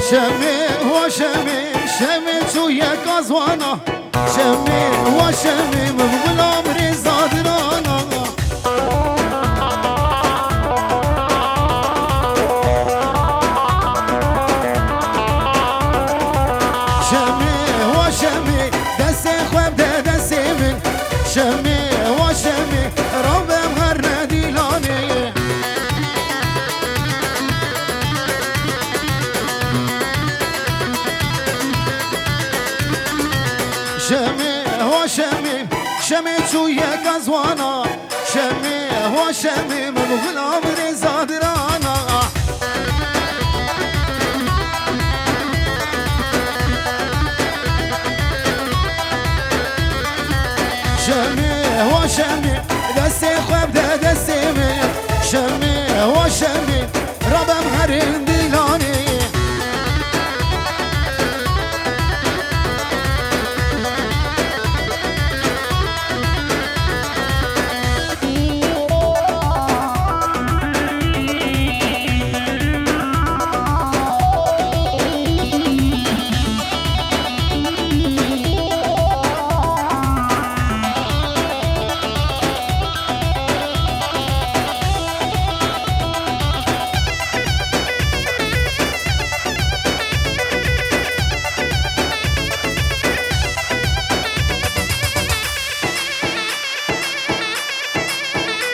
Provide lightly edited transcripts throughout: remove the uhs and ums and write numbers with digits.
شمي وشمي شمي تويا كازوانا شمي وشمي مبغل عمري زادرانا شمي وشمي دسي خواب ده دسي من شمي وشمي ربم هر نديلاني شمي وشمي شمي تويا كازوانا شمي وشمي مبغل عمري زادرانا شمي وشمي دسي خواب ده دسي من شمي وشمي ربم هرين ديلاني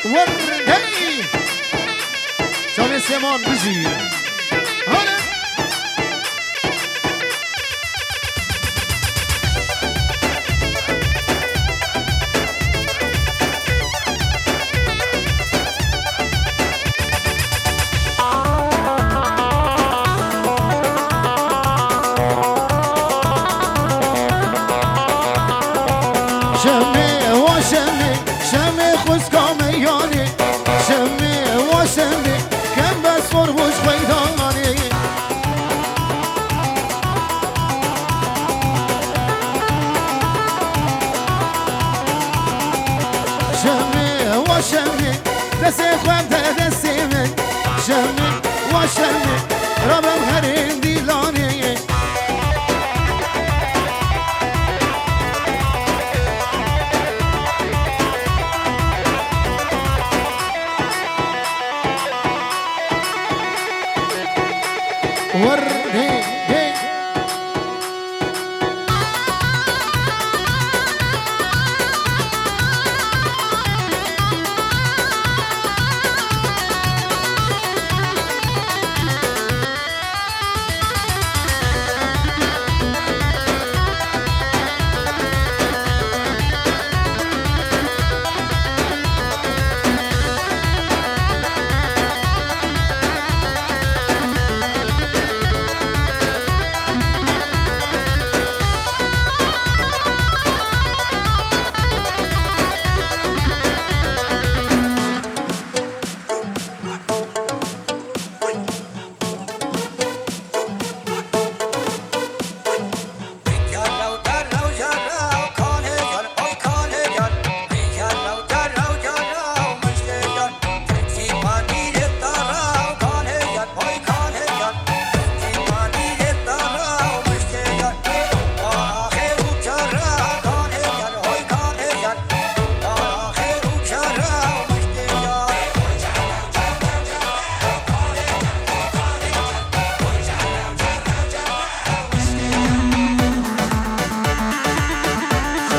وردي شامي سيمان بجي هلا شمي وشمي شمي خسكم ياني شمي وشمي كم بس فربوش بيداني شمي وشمي دسي خواب ده دسي من شمي وشمي ربم هرين ديلاني وردي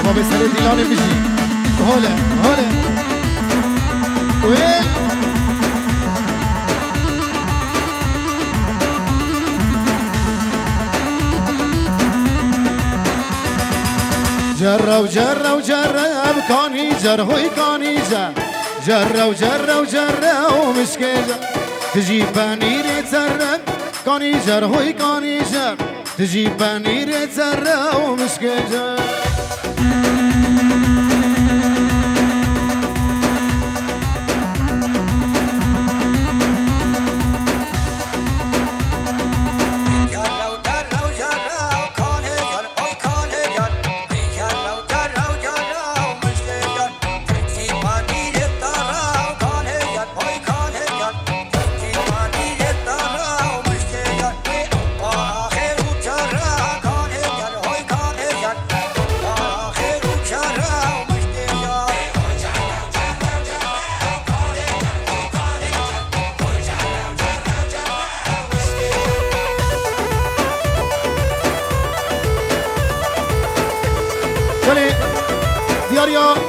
ما بيسأل ديلاني بيجي هلا هلا وين جرب جرب جرب كاني جرهوي كاني جرب جرب جرب مشكلة تجيب بنير تسرب كاني جرهوي كاني تجيب بنير تسرب مشكلة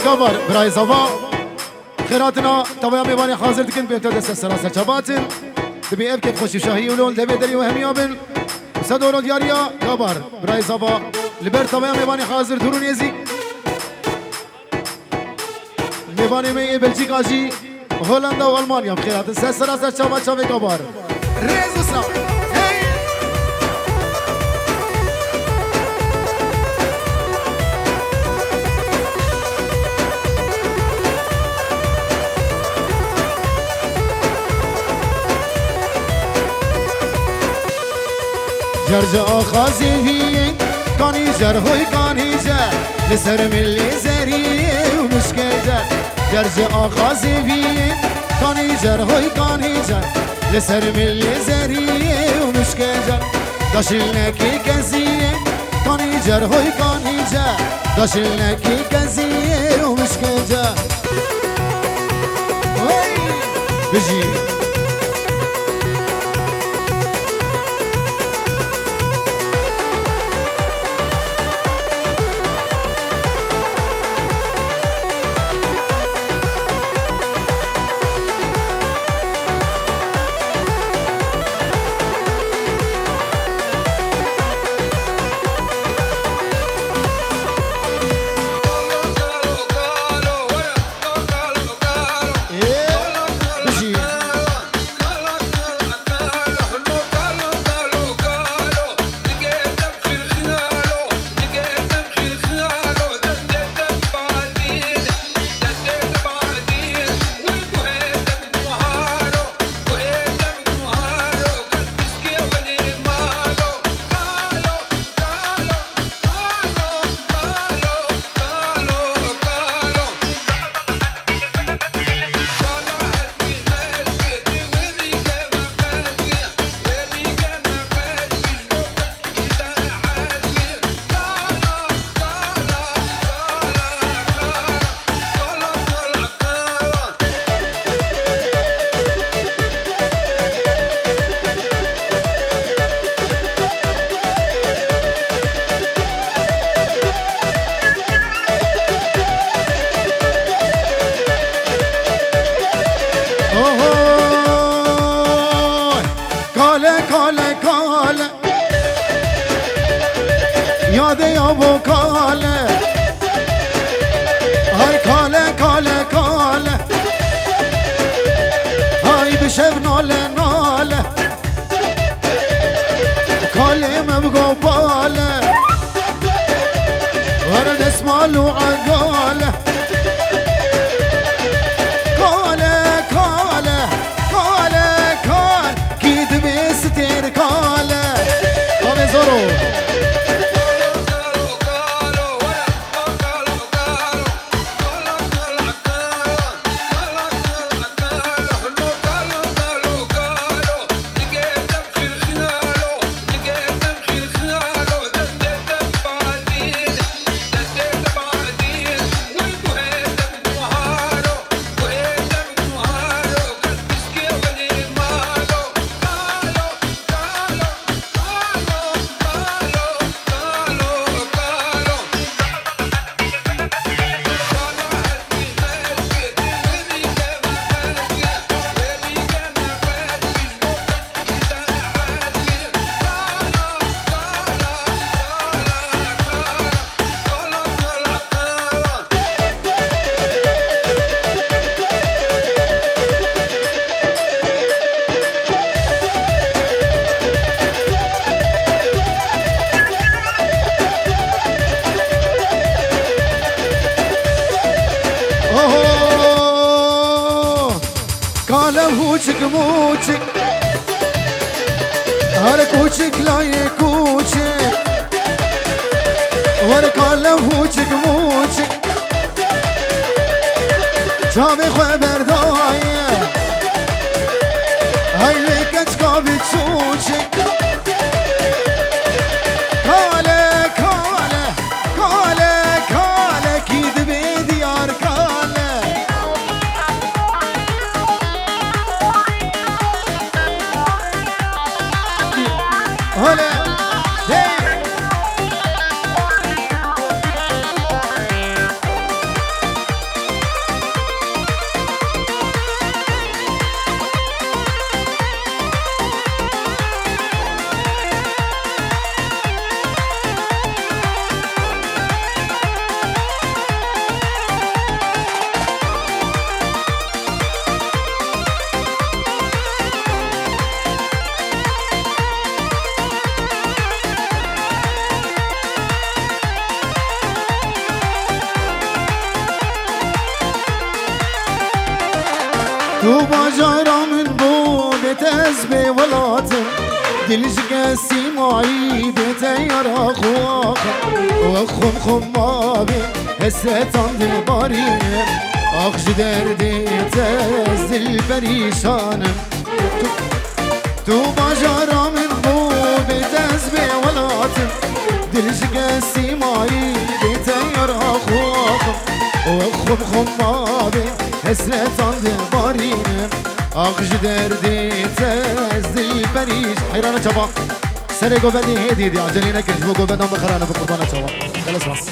كبر براي صفا خيراتنا طبعا ميباني حاضر تكن بيتو دست السراسة شباتن تبي ابكي خوشي شاهي ولول دبي دري وهم يابن سدورو دياريا كبر براي صفا لبر طبعا ميباني حاضر دورون يزي ميباني مي بلجيكا جي هولندا والمانيا بخيرات السراسة شبات شافي كبر ريزو سلام جرجا خازي هي كاني جرهوي كاني جا لسر من اللي زري ومشكجا جرجا خازي هي كاني جرهوي كاني جا لسر من اللي زري ومشكجا داشلناكي كزي كاني جرهوي كاني جا داشلناكي كزي ومشكجا بجي يادي ابو كاله هاي كاله كاله كاله هاي بشب ناله ناله كاله مبقى باله ورد اسماله وعقاله كاله كاله كاله كال كيد بيستير كاله كاله زرو كوچك موچك هر كوچك لا يكوچك ور كاله موچك موچك جامي خبر دايه هاي لك تقابل تشوچك كاله كاله كاله كاله كيد بديار كاله هلا تو باجارا من بو بيت ازبي ولاتم دلجك سيماعي بيت يرا خواخا وخم خمابي هسيتان دلباري اخش دردي تزل بريشانم تو باجارا من بو بيت ازبي ولاتم دلجك سيماعي بيت يرا خواخا وخم خمابي هسيتان دلباري اخش دردي تزل بريش حيرانة شبا سري قوباني هيدي دي عجلينا كنجبو قوبانا مخرانا بقربانا شبا خلص بس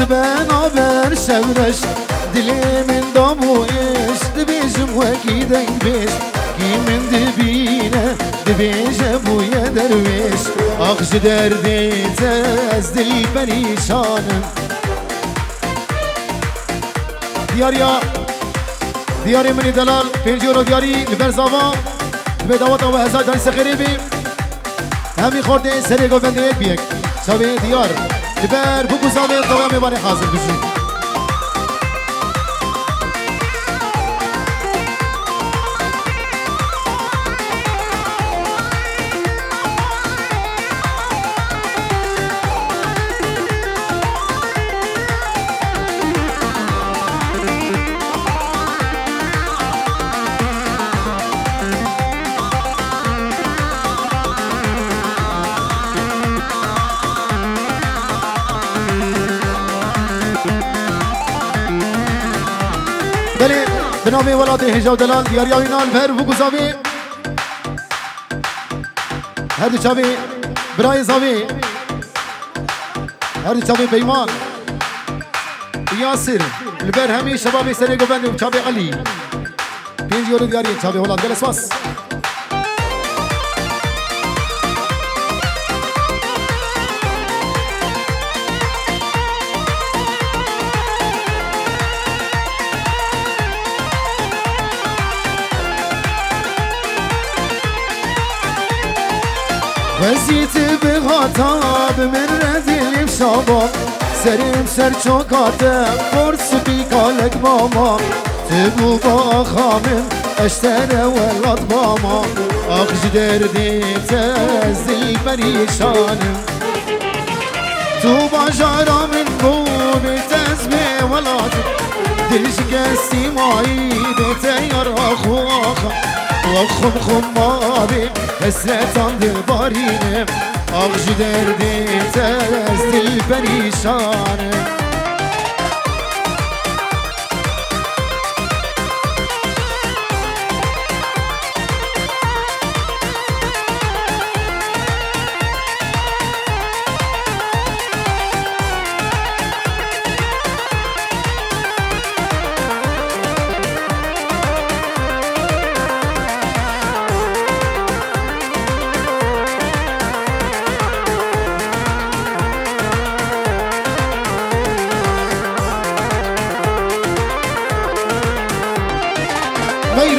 ben haber şevreş dilimin damu iş dibijim vekiden beş kimin dibine dibije bu ye derviş akşı derdi tez dil perişanım diyari mini delal penjiro diyari liberzava bedavata ve hezar dan sekhiribi hemi khorde seri govende biyek şabe diyar liber bu kuzabe kavame bari hazır bizi بنامي ولادي هجاو دلال ديار ياوينال بهر وقوزاوي هردي چاوي براي زاوي هردي چاوي بيمان ياسر البر همي شبابي سري قبندي وچاوي علي بينج يورو دياري چاوي ولاد جلس واس وزيت بغطاب من رديل شباب سرم سر چوكاتم فرس بيقالك ماما تبو باخامم اشترى ولاد ماما اخش دردي تزل بريشانم تو باجارا من بوبي تزبي ولادم دلش قسي معي بتيار اخواخا وخم خمابي حسرتان دلبارينم آغج دردي تزدل بريشانم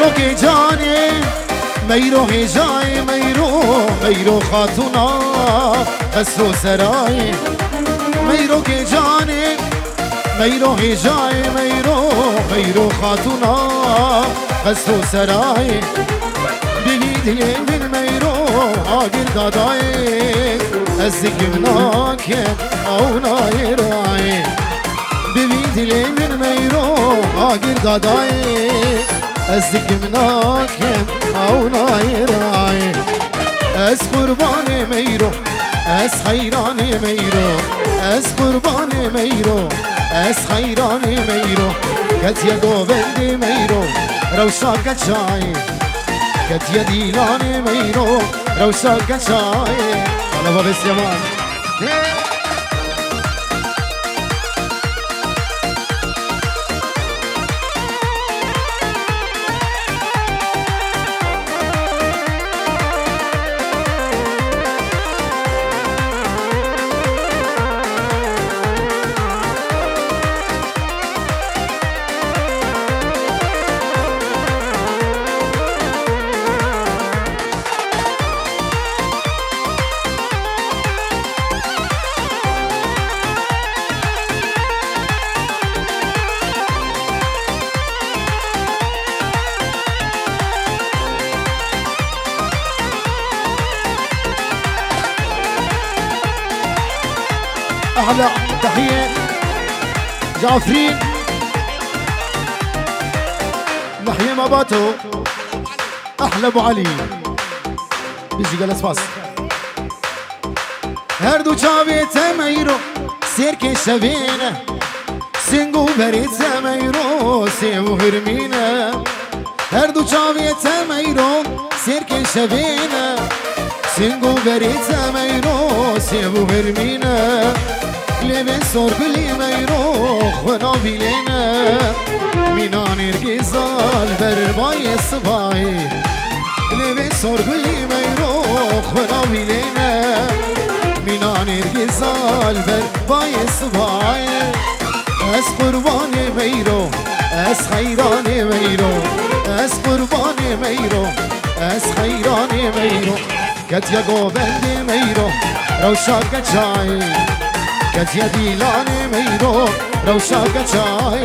میرو که جانی میرو هجای میرو خاتونا قصر و سرای میرو که جانی میرو هجای میرو خاتونا قصر و سرای بگیدی من میرو آگر دادای از ذکر ناکن آونای رای بگیدی من میرو آگر دادای از مناكم او نايراي از قربان ميرو از حيران ميرو از قربان ميرو از خیران میرو کت یه گوبند میرو روشا کچای کت یه دیلان میرو روشا کچای حالا با بسیمان أحلى تحية جعفرين نحية مباتو أحلى أبو علي بيجي جلس باص هردو چاوي تميرو سيركي شبينه سنگو بريد تميرو سيو هرمينه هردو چاوي تميرو سيركي شبينه سنگو بريد تميرو سيو هرمينه لبن سرب لیمیرو خنا بیلینه مینان ارگیزال بربای سبایی لبن سرب لیمیرو خنا بیلینه مینان ارگیزال بربای سبایی از قربان میرو از خیران میرو از قربان میرو از خیران میرو کت یا گوبند میرو روشا کچای کت یه دیلان میرو روشا کچای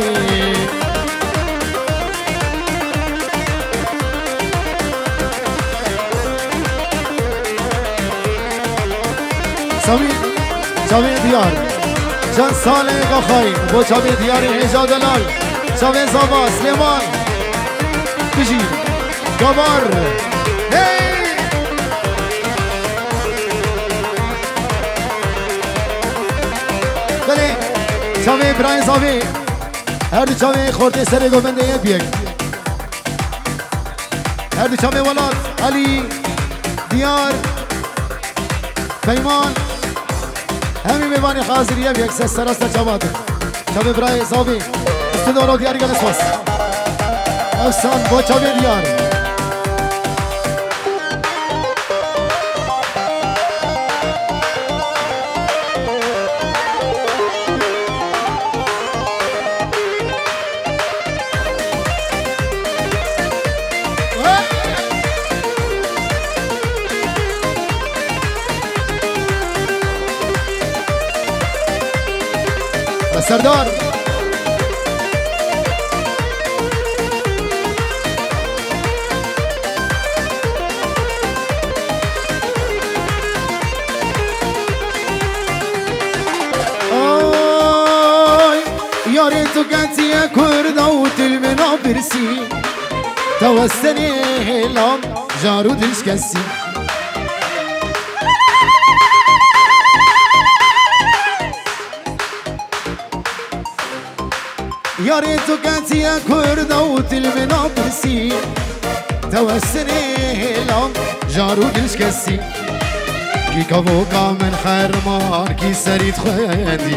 سامی دیار چند سال قاخایی با چاوی دیار هجادلال چاوی زابا سلیمان بجی گابار چاوی برای زاوی هر دو چاوی خورده سر گوبنده یه بیگ هر دو چاوی ولاد علی دیار پیمان همین میوانی حاضری یه بیگ سست راست چاوات چاوی برای زاوی استدارو دیاری گل اسواس افسان با چاوی دیار سردار یاری تو کتی کردا و تلمنا برسی توسنی هلام جارو دلش کسی یاری تو کتی کردا و تلمنا برسی توسنی هلام جارو دلش کسی کی کبوکا من خرمان کی سرید خویندی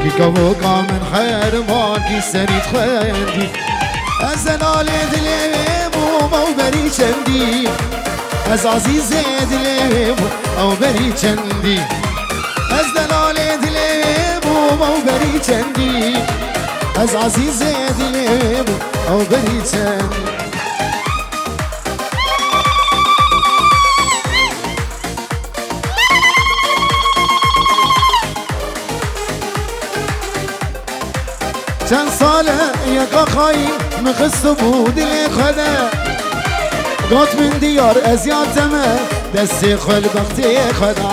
کی کبوکا من خرمان کی سرید خویندی از نال دلیم او بری چندی از عزیز دلیم او بری چندی از دلال دلیم او بری چندی از عزیز دلیم او بری چندی چند ساله یک آخایی مخست بود دل خدا گات من دیار ازیاتمه دستی خلبختی خدا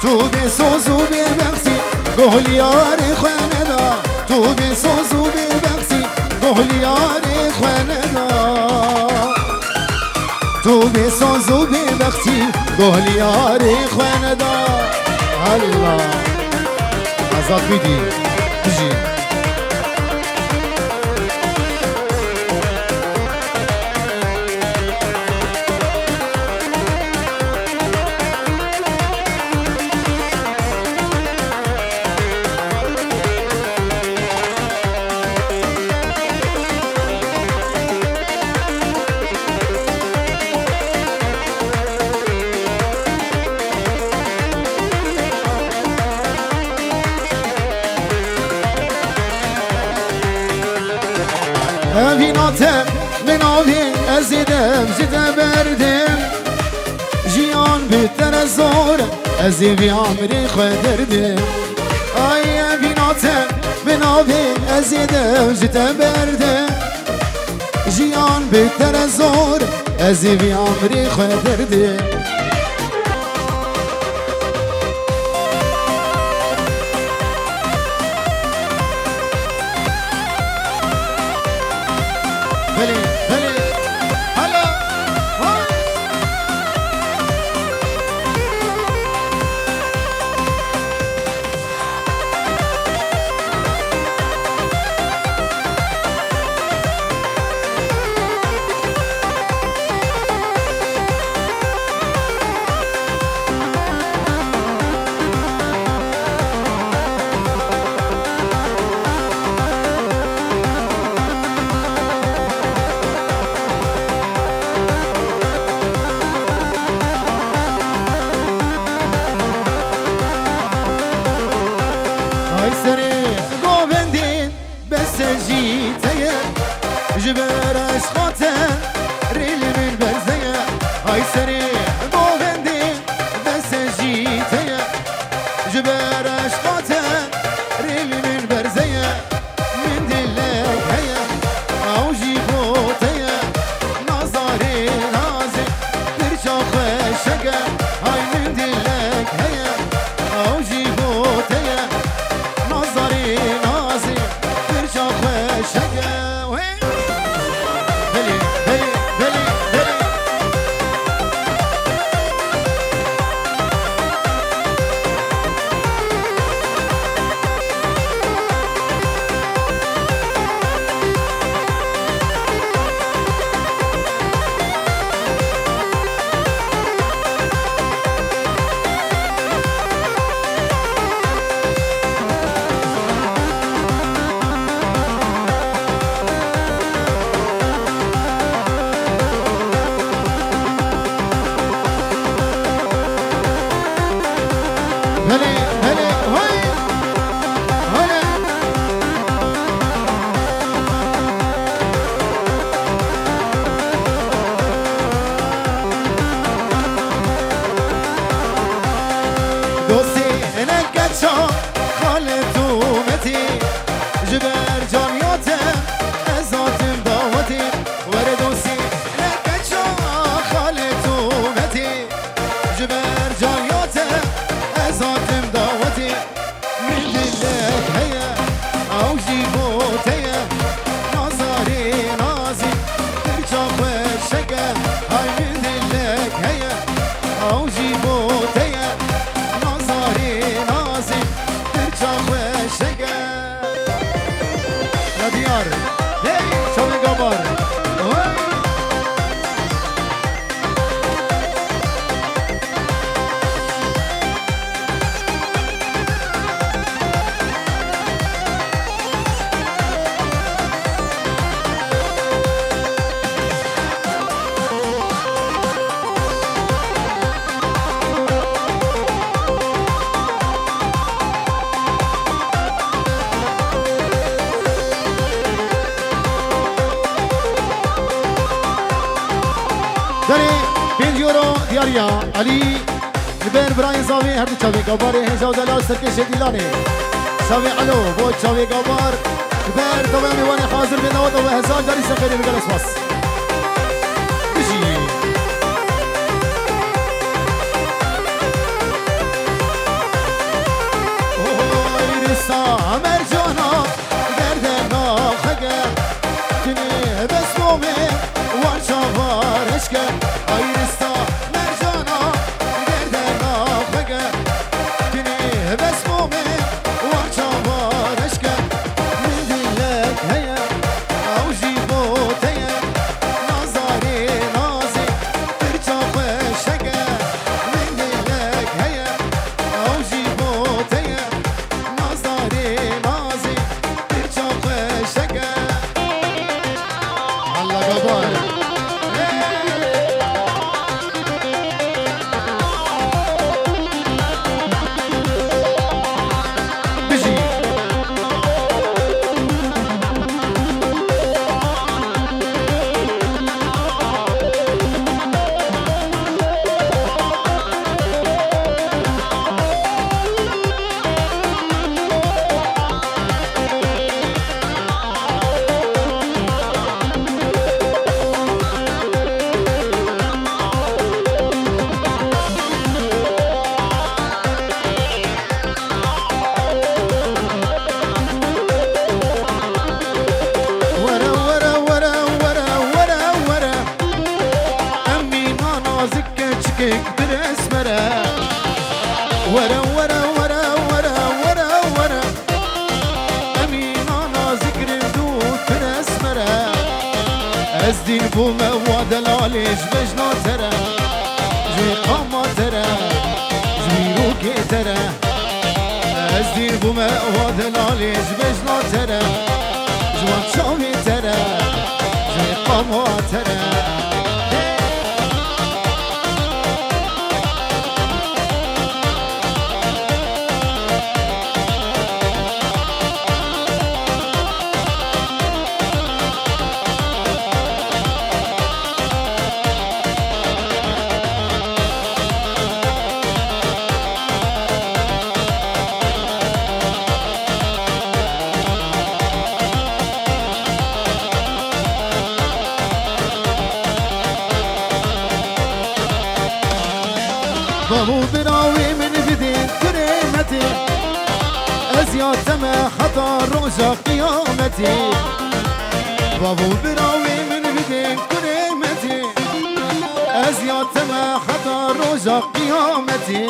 تو بسوز و ببخسی گهلیار خاندا تو بسوز و ببخسی گهلیار خاندا تو بسوز و ببخسی گهلیار خاندا الله ازاد بیدی بجي Evinatem min avin ezidem jide berdim Jiyan bitere zor ezivi amri khederdim Ay evinatem min avin ezidem jide berdim Jiyan bitere zor ezivi amri khederdim Beli, beli, hala, hay. جبر اشخاطه ريلي من برزيه هاي سريع بوغندي بس جيتيه جبر اشخاطه ريلي من برزيه من دلك هيا او جيبوتيه نظري نازي ترشاخ الشقه هاي من دلك هيا او جيبوتيه نظري نازي ترشاخ الشقه جبر جانياته ازاتم دعوتي وردوسي لك خالتو متي جبر جانياته ازاتم دعوتي من دلك هيا او جيبوتي نظري نازي ترجاق الشقة هاي من دلك هيا او جيبوتي نظري نازي ترجاق الشقة ديار ليه شوي قمر داري 5 يورو دياريا علي البين براين زاوي هردو تشاوي قباري هنجاو دلاو سركش ديلاني شاوي علو بو تشاوي قبار البين طبعا ميواني حاضر بين نوضو وهزال داري سخيري بقال اسواس بجي اوه رسا مرجانا دردنا خقا تني بس مومي وانشافار اشكا ايرستا مرجانا دردنا خقا تني بس مومي وانشافار اشكا از دین بومه و دلالش بجنا تره جوی قاما تره جوی روکی تره از دین بومه و دلالش بجنا تره جوان چاوی تره جوی قاما تره بابو براوي من بدين كريمتي أزياد ما خطر رجا قيامتي بابو براوي من بدين كريمتي أزياد ما خطر رجا قيامتي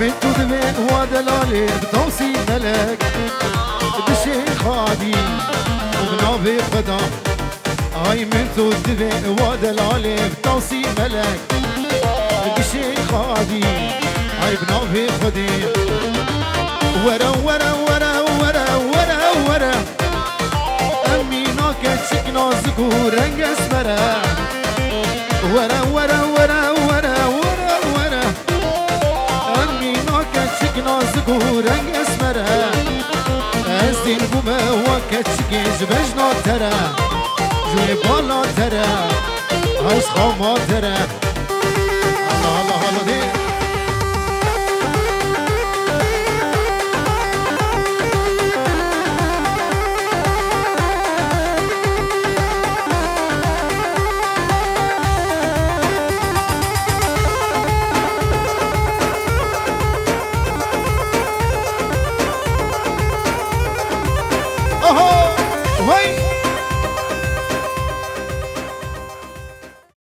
من تدمن ودلالي بتوصي ملك بشيخ عادي وبنابي خدا هاي من تدبي ودلالي بتوصي ملك بشيخ عادي هاي بنابي خدي ورا ورا ورا ورا ورا ورا أمي ناكت شكنا زكور رنگ اسمرا ورا ورا ورا ورا ورا ورا أمي ناكت شكنا زكور رنگ اسمرا أزدين بومه وكت شكيج بجنا ترى جوی بالا تره هاش خاما تره